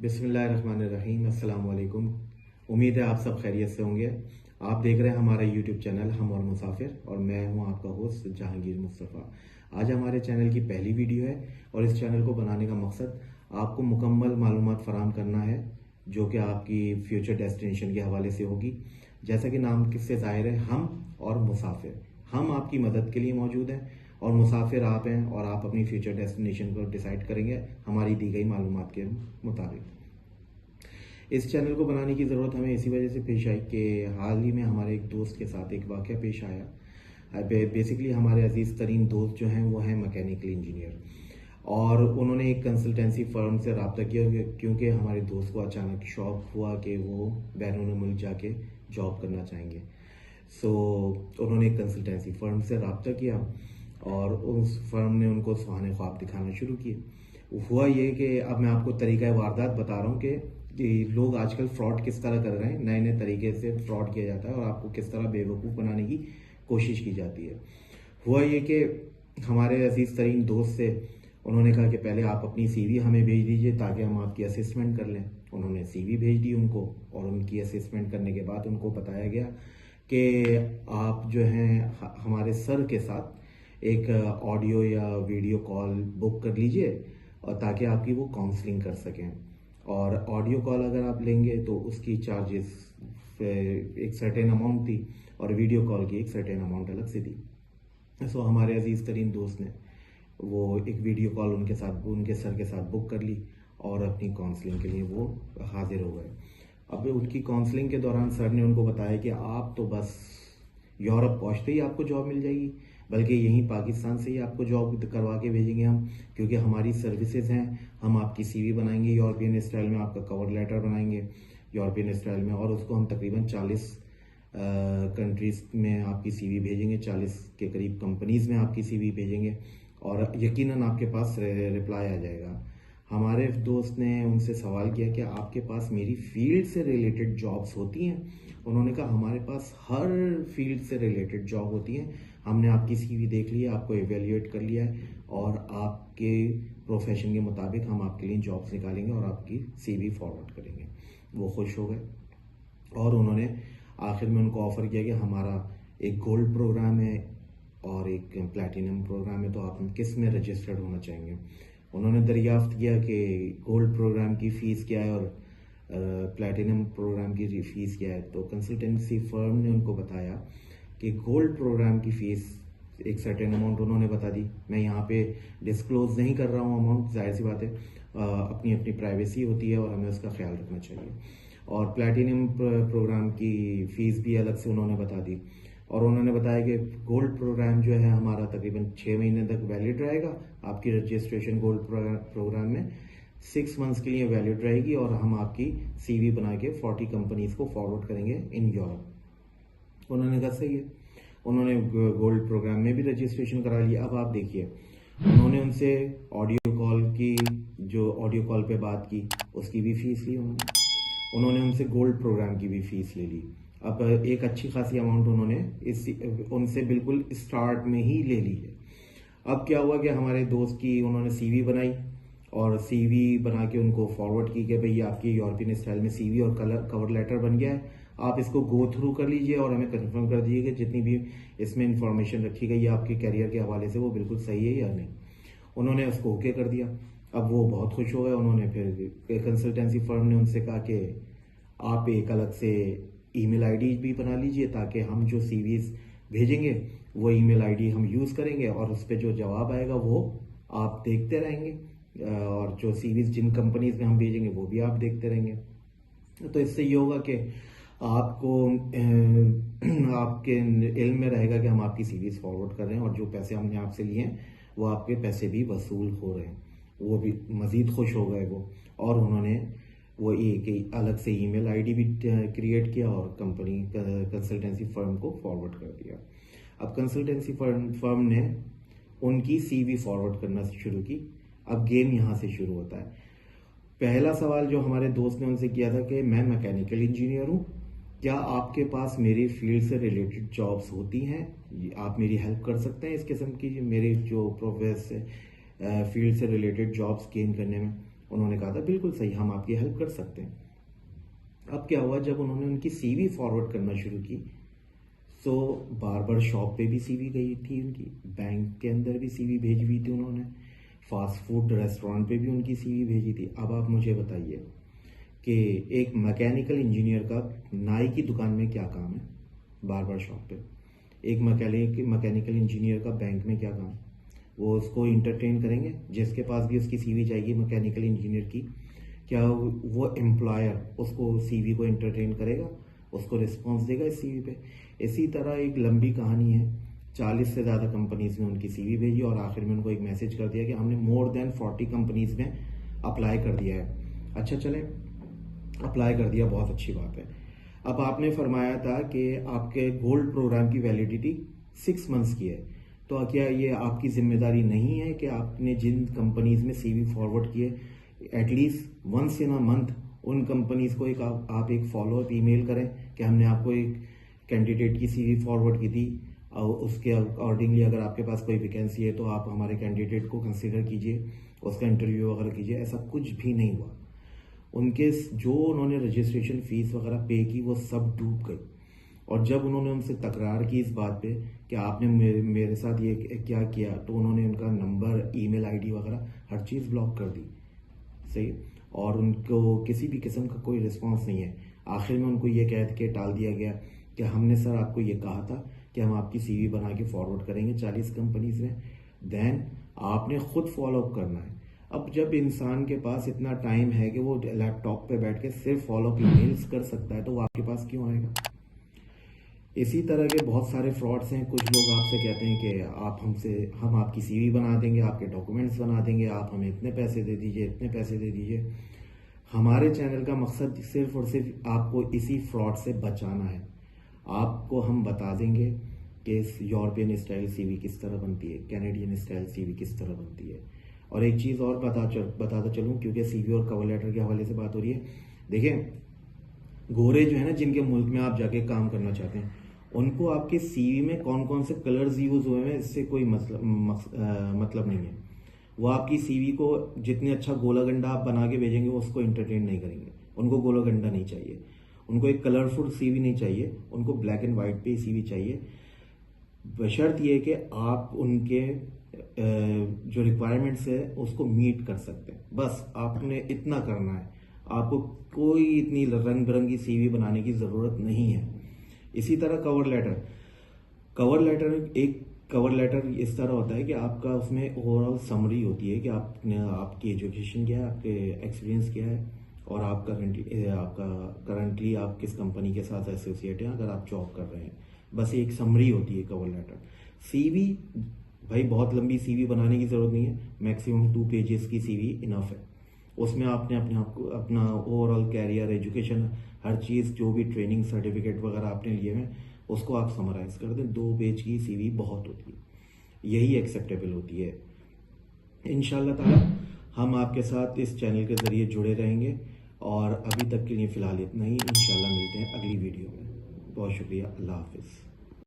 बिस्मिल्लाहिर्रहमानिर्रहीम। अस्सलाम वालेकुम। उम्मीद है आप सब खैरियत से होंगे। आप देख रहे हैं हमारा यूट्यूब चैनल हम और मुसाफिर, और मैं हूं आपका होस्ट जहांगीर मुस्तफ़ा। आज हमारे चैनल की पहली वीडियो है और इस चैनल को बनाने का मकसद आपको मुकम्मल मालूमात फराहम करना है जो कि आपकी फ्यूचर डेस्टिनेशन के हवाले से होगी। जैसा कि नाम किससे ज़ाहिर है, हम और मुसाफिर। हम आपकी मदद के लिए मौजूद हैं और मुसाफिर आप हैं, और आप अपनी फ्यूचर डेस्टिनेशन को डिसाइड करेंगे हमारी दी गई मालूमात के मुताबिक। इस चैनल को बनाने की ज़रूरत हमें इसी वजह से पेश आई कि हाल ही में हमारे एक दोस्त के साथ एक वाक़या पेश आया। बेसिकली हमारे अजीज़ तरीन दोस्त जो हैं वो हैं मैकेनिकल इंजीनियर, और उन्होंने एक कंसल्टेंसी फर्म से रब्ता किया क्योंकि हमारे दोस्त को अचानक शौक हुआ कि वो बैरून मुल्क जाके जॉब करना चाहेंगे। उन्होंने एक कंसल्टेंसी फर्म से रब्ता किया और उस फर्म ने उनको सुहाने ख्वाब दिखाना शुरू किए। हुआ ये कि अब मैं आपको तरीक़ा वारदात बता रहा हूँ कि लोग आजकल फ्रॉड किस तरह कर रहे हैं। नए नए तरीके से फ्रॉड किया जाता है और आपको किस तरह बेवकूफ़ बनाने की कोशिश की जाती है। हुआ ये कि हमारे अजीज़ तरीन दोस्त से उन्होंने कहा कि पहले आप अपनी सीवी हमें भेज दीजिए ताकि हम आपकी असेसमेंट कर लें। उन्होंने सीवी भेज दी उनको, और उनकी असेसमेंट करने के बाद उनको बताया गया कि आप जो हैं हमारे सर के साथ एक ऑडियो या वीडियो कॉल बुक कर लीजिए, और ताकि आपकी वो काउंसलिंग कर सकें। और ऑडियो कॉल अगर आप लेंगे तो उसकी चार्जेस एक सर्टेन अमाउंट थी, और वीडियो कॉल की एक सर्टेन अमाउंट अलग से थी। हमारे अजीज़ तरीन दोस्त ने वो एक वीडियो कॉल उनके सर के साथ बुक कर ली, और अपनी काउंसलिंग के लिए वो हाजिर हो गए। अब उनकी काउंसलिंग के दौरान सर ने उनको बताया कि आप तो बस यूरोप पहुंचते ही आपको जॉब मिल जाएगी, बल्कि यहीं पाकिस्तान से ही आपको जॉब करवा के भेजेंगे हम, क्योंकि हमारी सर्विसेज हैं। हम आपकी सीवी बनाएंगे यूरोपियन स्टाइल में, आपका कवर लेटर बनाएंगे यूरोपियन स्टाइल में, और उसको हम तकरीबन 40 कंट्रीज़ में आपकी सीवी भेजेंगे, 40 के करीब कंपनीज़ में आपकी सीवी भेजेंगे, और यकीनन आपके पास रिप्लाई आ जाएगा। हमारे दोस्त ने उनसे सवाल किया कि आपके पास मेरी फील्ड से रिलेटेड जॉब्स होती हैं? उन्होंने कहा हमारे पास हर फील्ड से रिलेटेड जॉब होती हैं। हमने आपकी सीवी देख ली है, आपको एवेल्यूएट कर लिया है, और आपके प्रोफेशन के मुताबिक हम आपके लिए जॉब्स निकालेंगे और आपकी सीवी फॉरवर्ड करेंगे। वो खुश हो गए, और उन्होंने आखिर में उनको ऑफ़र किया कि हमारा एक गोल्ड प्रोग्राम है और एक प्लैटिनम प्रोग्राम है, तो आप किस में रजिस्टर्ड होना चाहेंगे? उन्होंने दरियाफ्त किया कि गोल्ड प्रोग्राम की फ़ीस क्या है और प्लैटिनम प्रोग्राम की फ़ीस क्या है। तो कंसल्टेंसी फर्म ने उनको बताया कि गोल्ड प्रोग्राम की फ़ीस एक सर्टेन अमाउंट उन्होंने बता दी। मैं यहाँ पे डिस्क्लोज़ नहीं कर रहा हूँ अमाउंट, जाहिर सी बात है, अपनी अपनी प्राइवेसी होती है और हमें उसका ख्याल रखना चाहिए। और प्लैटिनम प्रोग्राम की फ़ीस भी अलग से उन्होंने बता दी, और उन्होंने बताया कि गोल्ड प्रोग्राम जो है हमारा तकरीबन 6 महीने तक वैलिड रहेगा। आपकी रजिस्ट्रेशन गोल्ड प्रोग्राम में 6 मंथ्स के लिए वैलिड रहेगी, और हम आपकी सीवी बना के 40 कंपनीज़ को फॉरवर्ड करेंगे इन यूरोप। उन्होंने कहा सही है। उन्होंने गोल्ड प्रोग्राम में भी रजिस्ट्रेशन करा लिया। अब आप देखिए, उन्होंने उनसे ऑडियो कॉल पे बात की, उसकी भी फ़ीस ली उन्होंने उनसे गोल्ड प्रोग्राम की भी फ़ीस ले ली। अब एक अच्छी खासी अमाउंट उन्होंने उनसे बिल्कुल स्टार्ट में ही ले ली है। अब क्या हुआ कि हमारे दोस्त की उन्होंने सीवी बनाई, और सीवी बना के उनको फॉरवर्ड की कि भाई आपकी यूरोपियन स्टाइल में सीवी और कवर लेटर बन गया है, आप इसको गो थ्रू कर लीजिए और हमें कंफर्म कर दीजिए कि जितनी भी इसमें इंफॉर्मेशन रखी गई है आपके कैरियर के हवाले से वो बिल्कुल सही है या नहीं। उन्होंने उसको ओके कर दिया। अब वो बहुत खुश हो गए। उन्होंने फिर कंसल्टेंसी फर्म ने उनसे कहा कि आप एक अलग से ईमेल आईडी भी बना लीजिए, ताकि हम जो सीवीज भेजेंगे वो ईमेल आईडी हम यूज़ करेंगे, और उस पर जो जवाब आएगा वो आप देखते रहेंगे, और जो सीवीज जिन कंपनीज में हम भेजेंगे वो भी आप देखते रहेंगे। तो इससे ये होगा कि आपको आपके इल्म में रहेगा कि हम आपकी सीवीज फॉरवर्ड कर रहे हैं, और जो पैसे हमने आपसे लिए हैं वो आपके पैसे भी वसूल हो रहे हैं। वो भी मज़ीद खुश हो गए वो, और उन्होंने वो एक अलग से ईमेल आईडी भी क्रिएट किया और कंसल्टेंसी फर्म को फॉरवर्ड कर दिया। अब कंसल्टेंसी फर्म ने उनकी सीवी फॉरवर्ड करना शुरू की। अब गेम यहाँ से शुरू होता है। पहला सवाल जो हमारे दोस्त ने उनसे किया था कि मैं मैकेनिकल इंजीनियर हूँ, क्या आपके पास मेरी फील्ड से रिलेटेड जॉब्स होती हैं? आप मेरी हेल्प कर सकते हैं इस किस्म की मेरे जो फील्ड से रिलेटेड जॉब्स गेन करने में? उन्होंने कहा था बिल्कुल सही, हम आपकी हेल्प कर सकते हैं। अब क्या हुआ, जब उन्होंने उनकी सीवी फॉरवर्ड करना शुरू की तो बार्बर शॉप पे भी सीवी गई थी उनकी, बैंक के अंदर भी सीवी भेजी हुई थी उन्होंने, फास्ट फूड रेस्टोरेंट पे भी उनकी सीवी भेजी थी। अब आप मुझे बताइए कि एक मैकेनिकल इंजीनियर का नाई की दुकान में क्या काम है, बार्बर शॉप पे। एक मैकेनिकल इंजीनियर का बैंक में क्या काम, वो उसको इंटरटेन करेंगे? जिसके पास भी उसकी सीवी जाएगी मैकेनिकल इंजीनियर की, क्या वो एम्प्लॉयर उसको सीवी को इंटरटेन करेगा, उसको रिस्पॉन्स देगा इस सीवी पे? इसी तरह एक लंबी कहानी है, 40 से ज़्यादा कंपनीज में उनकी सीवी भेजी और आखिर में उनको एक मैसेज कर दिया कि हमने मोर देन 40 कंपनीज में अप्लाई कर दिया है। अच्छा चले, अप्लाई कर दिया, बहुत अच्छी बात है। अब आपने फरमाया था कि आपके गोल्ड प्रोग्राम की वैलिडिटी 6 मंथ्स की है, तो क्या ये आपकी जिम्मेदारी नहीं है कि आपने जिन कंपनीज में सीवी फॉरवर्ड किए at least once in a month उन कंपनीज को आप एक फॉलोअप ईमेल करें कि हमने आपको एक कैंडिडेट की सीवी फॉरवर्ड की थी और उसके अकॉर्डिंगली अगर आपके पास कोई वैकेंसी है तो आप हमारे कैंडिडेट को कंसीडर कीजिए, उसका इंटरव्यू वगैरह कीजिए। ऐसा कुछ भी नहीं हुआ। उनके जो उन्होंने रजिस्ट्रेशन फीस वगैरह पे की वो सब डूब गई। और जब उन्होंने उनसे तकरार की इस बात पे कि आपने मेरे साथ ये क्या किया, तो उन्होंने उनका नंबर, ईमेल आईडी वगैरह हर चीज़ ब्लॉक कर दी। सही, और उनको किसी भी किस्म का कोई रिस्पांस नहीं है। आखिर में उनको ये कह के टाल दिया गया कि हमने सर आपको ये कहा था कि हम आपकी सीवी बना के फॉरवर्ड करेंगे 40 कंपनीज में, देन आपने खुद फॉलोअप करना है। अब जब इंसान के पास इतना टाइम है कि वो लैपटॉप पे बैठ के सिर्फ फॉलोअप ईमेल्स कर सकता है, तो वो आपके पास क्यों आएगा? इसी तरह के बहुत सारे फ्रॉड्स हैं। कुछ लोग आपसे कहते हैं कि हम आपकी सीवी बना देंगे, आपके डॉक्यूमेंट्स बना देंगे, आप हमें इतने पैसे दे दीजिए, इतने पैसे दे दीजिए। हमारे चैनल का मकसद सिर्फ और सिर्फ आपको इसी फ्रॉड से बचाना है। आपको हम बता देंगे कि यूरोपियन स्टाइल सीवी किस तरह बनती है, कैनेडियन स्टाइल सीवी किस तरह बनती है। और एक चीज़ और बताता चलूँ, क्योंकि सीवी और कवर लेटर के हवाले से बात हो रही है। देखिए, गोरे जो है ना, जिनके मुल्क में आप जाके काम करना चाहते हैं, उनको आपके सीवी में कौन कौन से कलर्स यूज हुए हैं इससे कोई मतलब नहीं है। वो आपकी सीवी को जितने अच्छा गोला गंडा आप बना के भेजेंगे उसको इंटरटेन नहीं करेंगे। उनको गोला गंडा नहीं चाहिए, उनको एक कलरफुल सीवी नहीं चाहिए, उनको ब्लैक एंड वाइट पे सीवी चाहिए। बशर्त ये कि आप उनके जो रिक्वायरमेंट्स है उसको मीट कर सकते हैं। बस आपने इतना करना है, आपको कोई इतनी रंग बिरंगी सीवी बनाने की ज़रूरत नहीं है। इसी तरह कवर लेटर इस तरह होता है कि आपका उसमें ओवरऑल समरी होती है कि आपकी एजुकेशन क्या है, आपके एक्सपीरियंस क्या है, और आप करंटली आप किस कंपनी के साथ एसोसिएट हैं अगर आप जॉब कर रहे हैं। बस एक समरी होती है कवर लेटर। सीवी, भाई बहुत लंबी सीवी बनाने की ज़रूरत नहीं है, मैक्सिमम 2 पेजेस की सीवी इनफ है। उसमें आपने अपने आप को अपना ओवरऑल कैरियर, एजुकेशन, हर चीज़, जो भी ट्रेनिंग सर्टिफिकेट वगैरह आपने लिए हैं उसको आप समराइज कर दें। 2 पेज की सीवी बहुत होती है, यही एक्सेप्टेबल होती है। इंशाल्लाह ताला हम आपके साथ इस चैनल के ज़रिए जुड़े रहेंगे। और अभी तक के लिए फ़िलहाल इतना ही। इंशाल्लाह मिलते हैं अगली वीडियो में। बहुत शुक्रिया, अल्लाह हाफिज़।